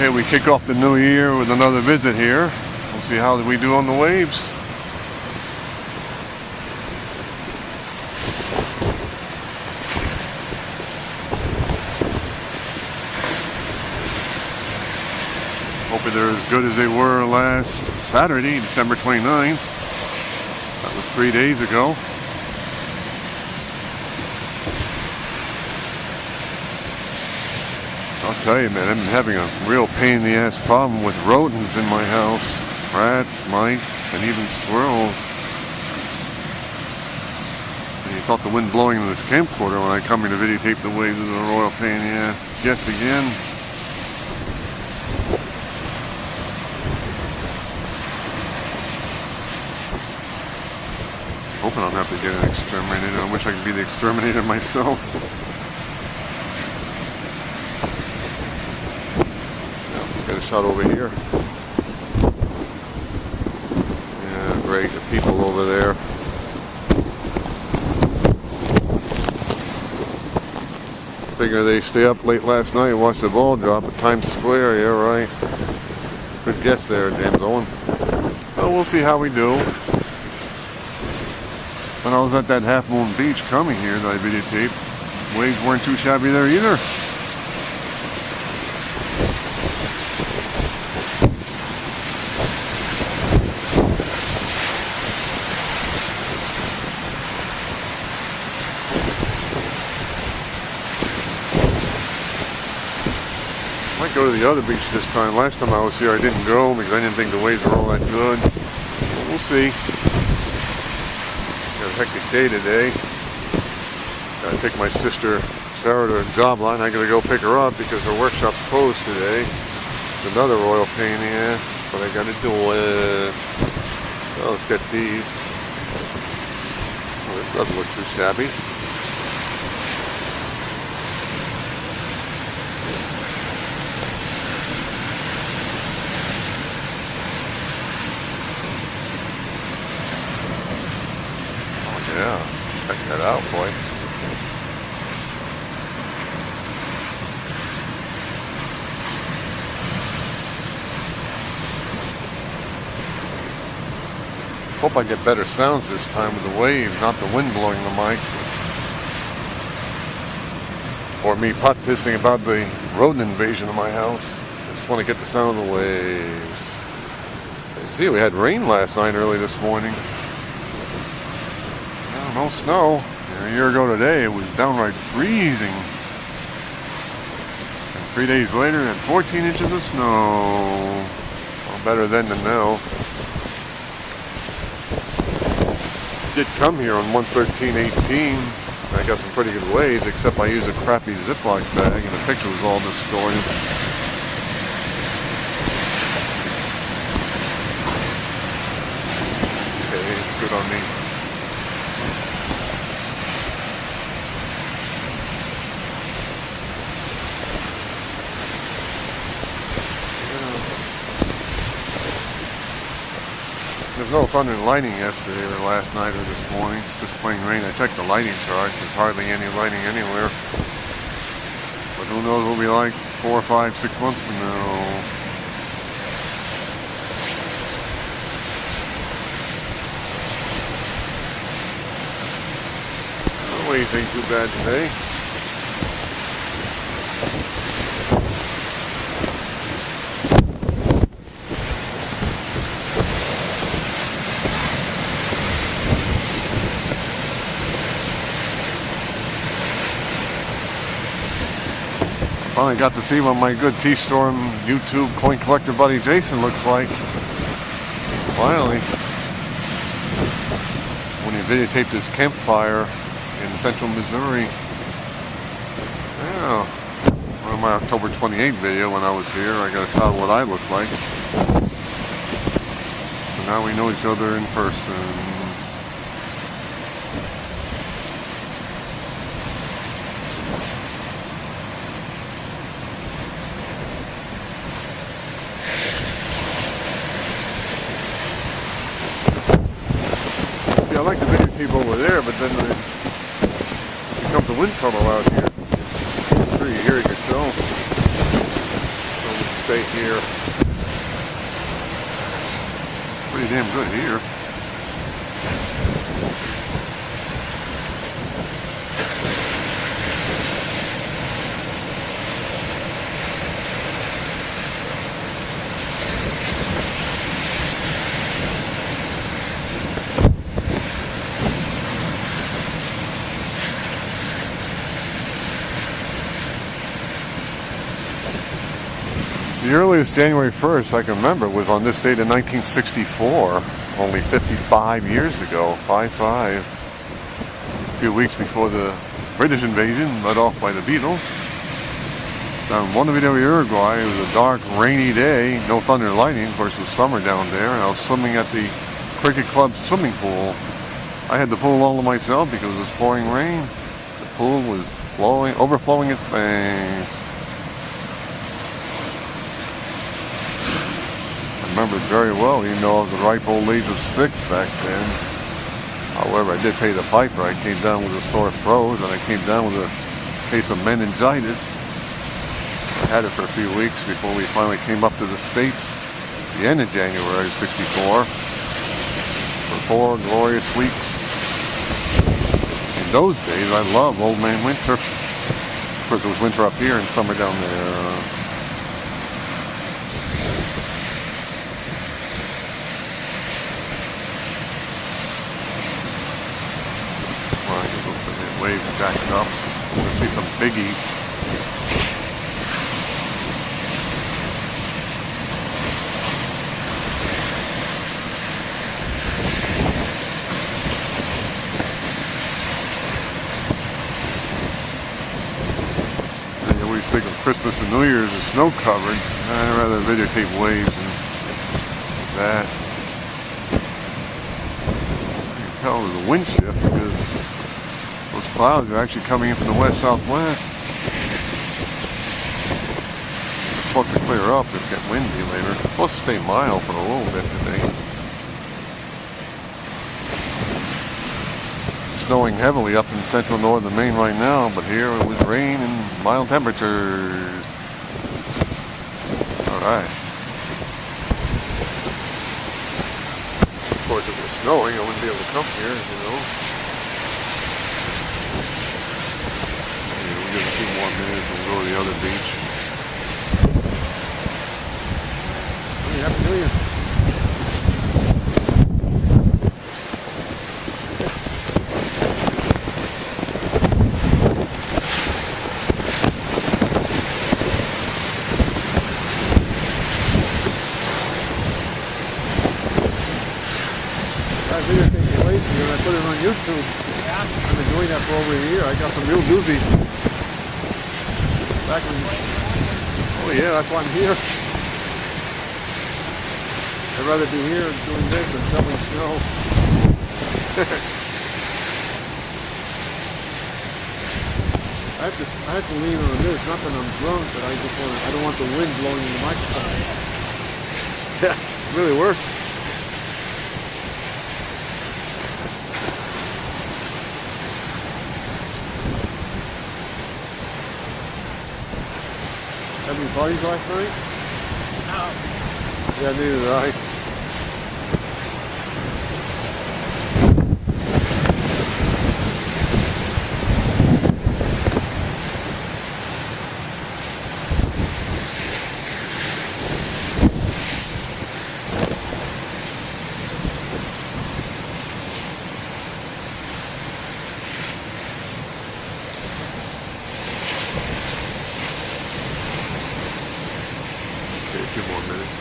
Okay, we kick off the new year with another visit here. We'll see how we do on the waves. Hopefully they're as good as they were last Saturday, December 29th. That was 3 days ago. I'll tell you, man, I've been having a real pain in the ass problem with rodents in my house. Rats, mice, and even squirrels. And you felt the wind blowing in this camcorder when I come here to videotape the waves. This is a royal pain in the ass. Guess again. Hoping I don't have to get an exterminator. I wish I could be the exterminator myself. Got a shot over here. Yeah, great. The people over there. Figure they stay up late last night and watch the ball drop at Times Square. Yeah, right. Good guess there, James Owen. So we'll see how we do. When I was at that Half Moon Beach coming here that I videotaped, waves weren't too shabby there either. Might go to the other beach this time. Last time I was here I didn't go because I didn't think the waves were all that good. But we'll see. Got a hectic day today. Gotta take my sister Sarah to a job line. I gotta go pick her up because her workshop's closed today. It's another royal pain in the ass, but I gotta do it. So let's get these. Oh, this doesn't look too shabby. Yeah, check that out, boy. Hope I get better sounds this time with the wave, not the wind blowing the mic. Or me pot pissing about the rodent invasion of my house. I just want to get the sound of the waves. See, we had rain last night early this morning. No snow. A year ago today, it was downright freezing. And 3 days later, it had 14 inches of snow. Well, better then than now. Did come here on 1/13/18. I got some pretty good waves, except I used a crappy Ziploc bag, and the picture was all distorted. Okay, it's good on me. There was no thunder and lightning yesterday or last night or this morning. Just plain rain. I checked the lighting charts. There's hardly any lighting anywhere. But who knows what it'll be like 4, 5, 6 months from now. The waves ain't too bad today. Finally got to see what my good T-Storm YouTube coin collector buddy Jason looks like. Finally. When he videotaped his campfire in central Missouri. Yeah. On my October 28th video when I was here, I got a shot of what I look like. So now we know each other in person. I like the videotape over there, but then it becomes a wind tunnel out here. I'm sure you hear it yourself. So stay here. Pretty damn good here. The earliest January 1st I can remember was on this date in 1964, only 55 years ago, 5-5. A few weeks before the British invasion, led off by the Beatles. Down in Montevideo, Uruguay, it was a dark, rainy day, no thunder and lightning, of course it was summer down there, and I was swimming at the Cricket Club swimming pool. I had the pool all to myself because it was pouring rain. The pool was overflowing its banks. I remember it very well, even though I was a ripe old age of 6 back then. However, I did pay the piper. I came down with a sore throat, and I came down with a case of meningitis. I had it for a few weeks before we finally came up to the States at the end of January '64 for 4 glorious weeks. In those days, I loved Old Man Winter. Of course, it was winter up here and summer down there. Waves backing up. We'll see some biggies. And you always think of Christmas and New Year's as snow covered. I'd rather videotape waves than that. You can tell there's a wind shift because those clouds are actually coming in from the west-southwest. It's supposed to clear up and get windy later. It's supposed to stay mild for a little bit today. It's snowing heavily up in central northern Maine right now, but here it was rain and mild temperatures. Alright. Of course, if it was snowing, I wouldn't be able to come here, you know. Give it a few more minutes and we'll go to the other beach. Happy New Year. I videotaped waves here and I put it on YouTube. I've been doing that for over a year. I got some real doozies. Back when, oh yeah, that's why I'm here. I'd rather be here doing this than shoveling snow. I have to lean on this, not that I'm drunk, but I don't want the wind blowing in the microphone. Yeah, it really works. Have any parties last night? No. Yeah, neither did I. A few more minutes.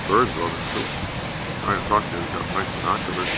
Birds on it too. Trying to talk to him, got nice binoculars.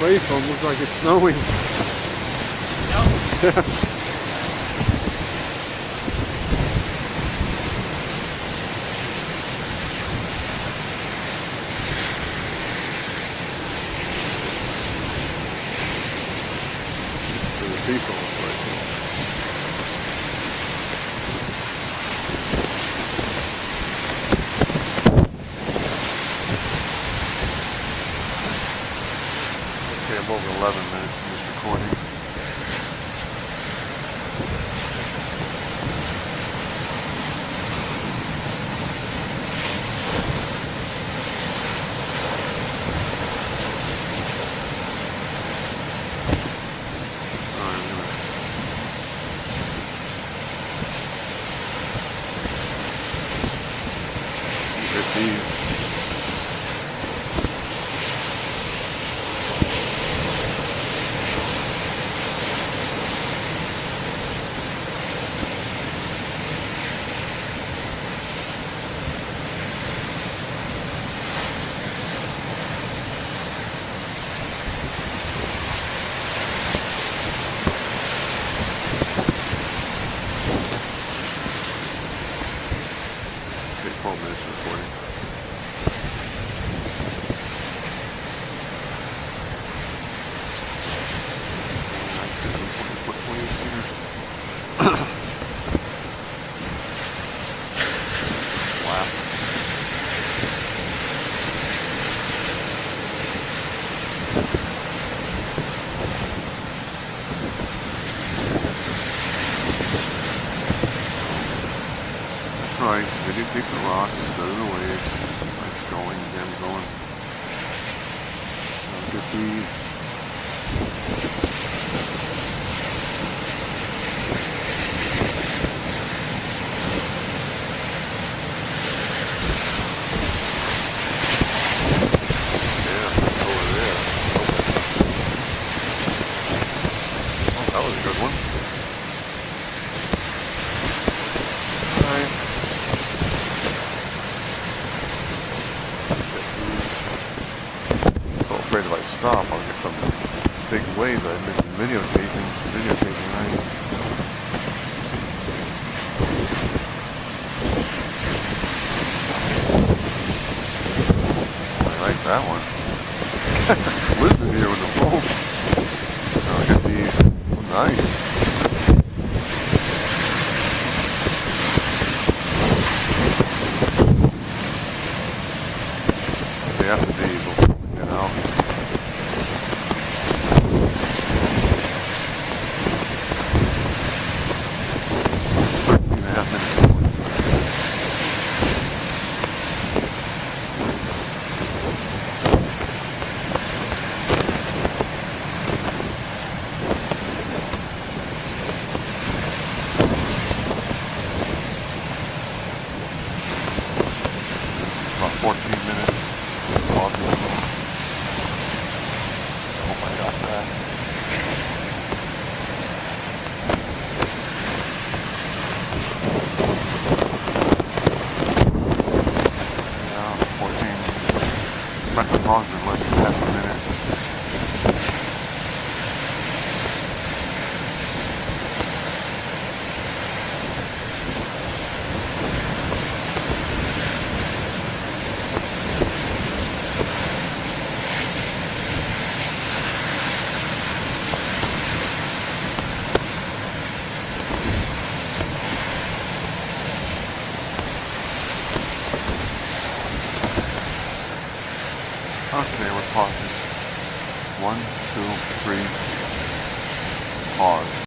spray foam. Looks like it's snowing. Yeah. Sea foam spray foam. Okay, I'm over 11 minutes in this recording. These. Okay, 12 minutes recording. Right, they do take the rocks, go to the waves. It's going, again going. Get these. Yeah, it's over there. Oh, that was a good one. Alright. Afraid if I stop, I'll get some big waves I've been videotaping, right? I like that one. Listen here with the phone. I'll get these. Nice. After these, you know. About 14 minutes. I hope I got that. Yeah, 14. Expect the pause in less than half a minute. Okay, we're pausing. 1, 2, 3, pause.